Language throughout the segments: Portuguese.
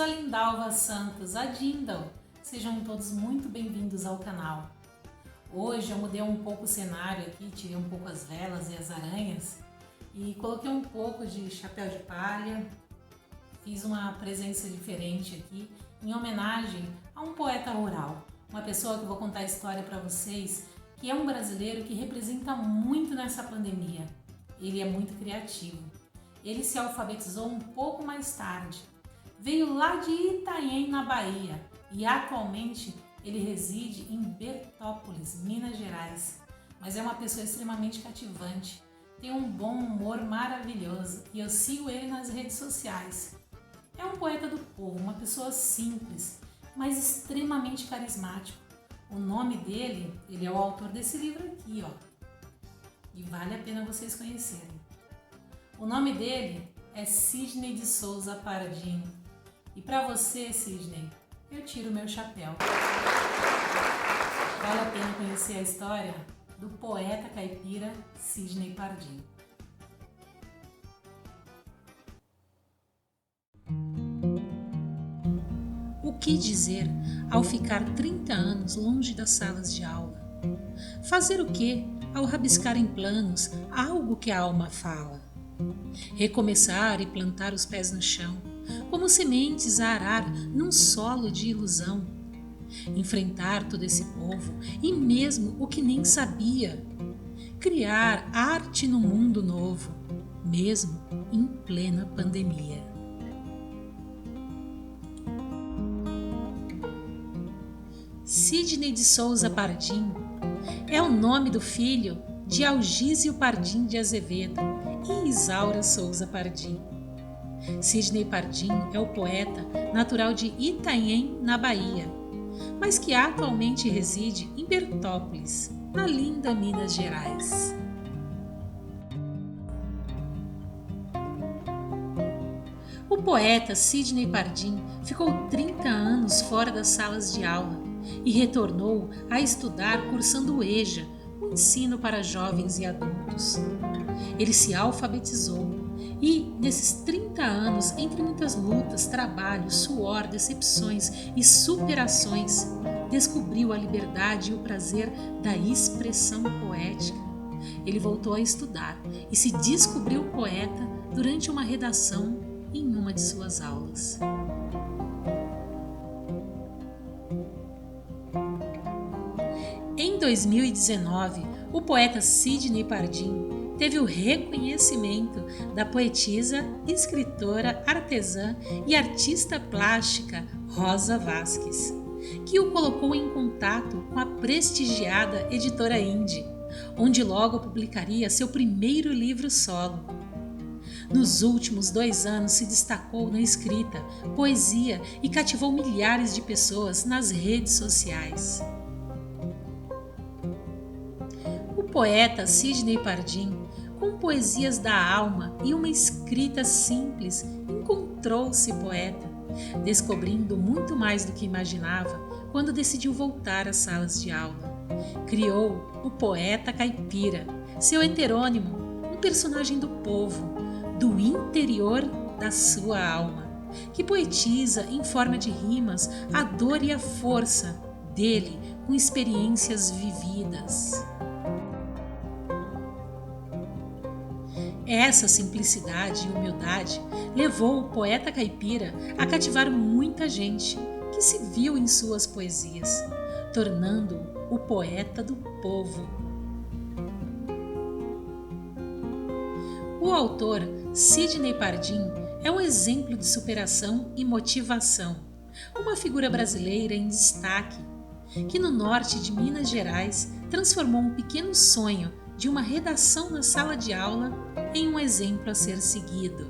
sou a Lindalva Santos, a Dindal. Sejam todos muito bem-vindos ao canal. Hoje eu mudei um pouco o cenário aqui, tirei um pouco as velas e as aranhas e coloquei um pouco de chapéu de palha. Fiz uma presença diferente aqui em homenagem a um poeta rural, uma pessoa que eu vou contar a história para vocês, que é um brasileiro que representa muito nessa pandemia. Ele é muito criativo. Ele se alfabetizou um pouco mais tarde. Veio lá de Itanhaém, na Bahia, e atualmente ele reside em Bertópolis, Minas Gerais. Mas é uma pessoa extremamente cativante, tem um bom humor maravilhoso e eu sigo ele nas redes sociais. É um poeta do povo, uma pessoa simples, mas extremamente carismático. O nome dele, ele é o autor desse livro aqui, ó. E vale a pena vocês conhecerem. O nome dele é Sidney de Souza Pardim. E para você, Sidney, eu tiro meu chapéu. Vale a pena conhecer a história do poeta caipira Sidney Pardim. O que dizer ao ficar 30 anos longe das salas de aula? Fazer o que ao rabiscar em planos algo que a alma fala? Recomeçar e plantar os pés no chão, como sementes a arar num solo de ilusão. Enfrentar todo esse povo e mesmo o que nem sabia. Criar arte num mundo novo, mesmo em plena pandemia. Sidney de Souza Pardim é o nome do filho de Algísio Pardim de Azevedo e Isaura Souza Pardim. Sidney Pardim é o poeta natural de Itanhaém, na Bahia, mas que atualmente reside em Bertópolis, na linda Minas Gerais. O poeta Sidney Pardim ficou 30 anos fora das salas de aula e retornou a estudar cursando o EJA, o ensino para jovens e adultos. Ele se alfabetizou e, nesses 30 anos, entre muitas lutas, trabalho, suor, decepções e superações, descobriu a liberdade e o prazer da expressão poética. Ele voltou a estudar e se descobriu poeta durante uma redação em uma de suas aulas. Em 2019, o poeta Sidney Pardim teve o reconhecimento da poetisa, escritora, artesã e artista plástica Rosa Vasques, que o colocou em contato com a prestigiada editora Indie, onde logo publicaria seu primeiro livro solo. Nos últimos 2 anos se destacou na escrita, poesia e cativou milhares de pessoas nas redes sociais. O poeta Sidney Pardim, com poesias da alma e uma escrita simples, encontrou-se poeta, descobrindo muito mais do que imaginava quando decidiu voltar às salas de aula. Criou o poeta caipira, seu heterônimo, um personagem do povo, do interior da sua alma, que poetiza em forma de rimas a dor e a força dele com experiências vividas. Essa simplicidade e humildade levou o poeta caipira a cativar muita gente que se viu em suas poesias, tornando-o o poeta do povo. O autor Sidney Pardim é um exemplo de superação e motivação, uma figura brasileira em destaque, que no norte de Minas Gerais transformou um pequeno sonho de uma redação na sala de aula em um exemplo a ser seguido.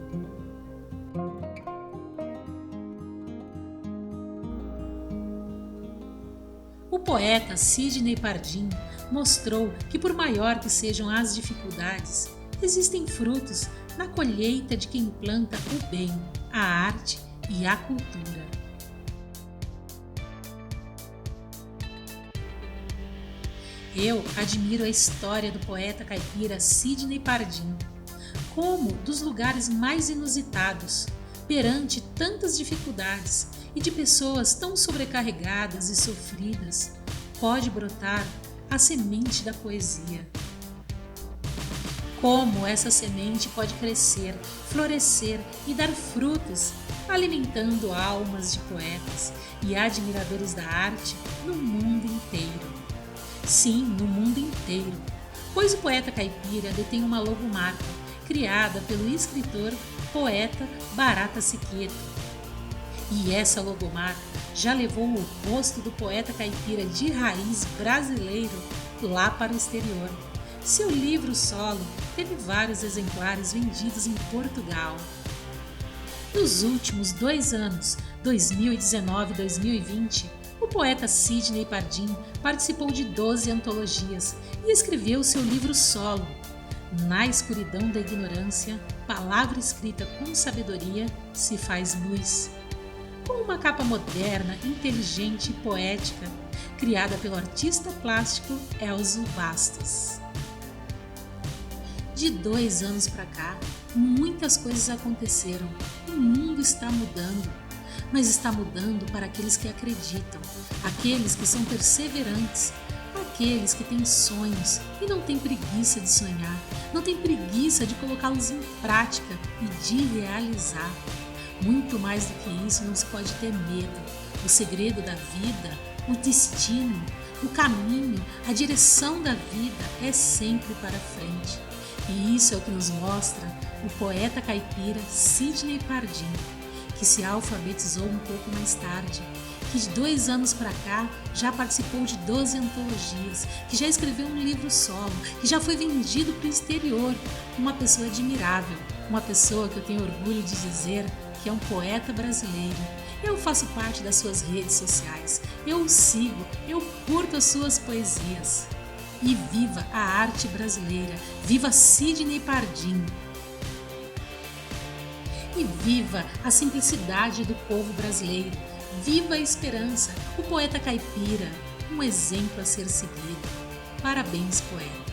O poeta Sidney Pardim mostrou que, por maior que sejam as dificuldades, existem frutos na colheita de quem planta o bem, a arte e a cultura. Eu admiro a história do poeta caipira Sidney Pardim, como dos lugares mais inusitados, perante tantas dificuldades e de pessoas tão sobrecarregadas e sofridas, pode brotar a semente da poesia. Como essa semente pode crescer, florescer e dar frutos, alimentando almas de poetas e admiradores da arte no mundo inteiro. Sim, no mundo inteiro, pois o poeta caipira detém uma logomarca criada pelo escritor, poeta Barata Siqueto. E essa logomarca já levou o rosto do poeta caipira de raiz brasileiro lá para o exterior. Seu livro solo teve vários exemplares vendidos em Portugal. Nos últimos 2 anos, 2019 e 2020, o poeta Sidney Pardim participou de 12 antologias e escreveu seu livro solo, Na Escuridão da Ignorância, palavra escrita com sabedoria se faz luz, com uma capa moderna, inteligente e poética, criada pelo artista plástico Elzo Bastos. De 2 anos para cá, muitas coisas aconteceram. O mundo está mudando, mas está mudando para aqueles que acreditam, aqueles que são perseverantes, aqueles que têm sonhos e não têm preguiça de sonhar, não têm preguiça de colocá-los em prática e de realizar. Muito mais do que isso, não se pode ter medo. O segredo da vida, o destino, o caminho, a direção da vida é sempre para frente. E isso é o que nos mostra o poeta caipira Sidney Pardim, que se alfabetizou um pouco mais tarde, que de 2 anos para cá já participou de 12 antologias, que já escreveu um livro solo, que já foi vendido para o exterior. Uma pessoa admirável, uma pessoa que eu tenho orgulho de dizer que é um poeta brasileiro. Eu faço parte das suas redes sociais, eu o sigo, eu curto as suas poesias. E viva a arte brasileira, viva Sidney Pardim! E viva a simplicidade do povo brasileiro, viva a esperança, o poeta caipira, um exemplo a ser seguido. Parabéns, poeta!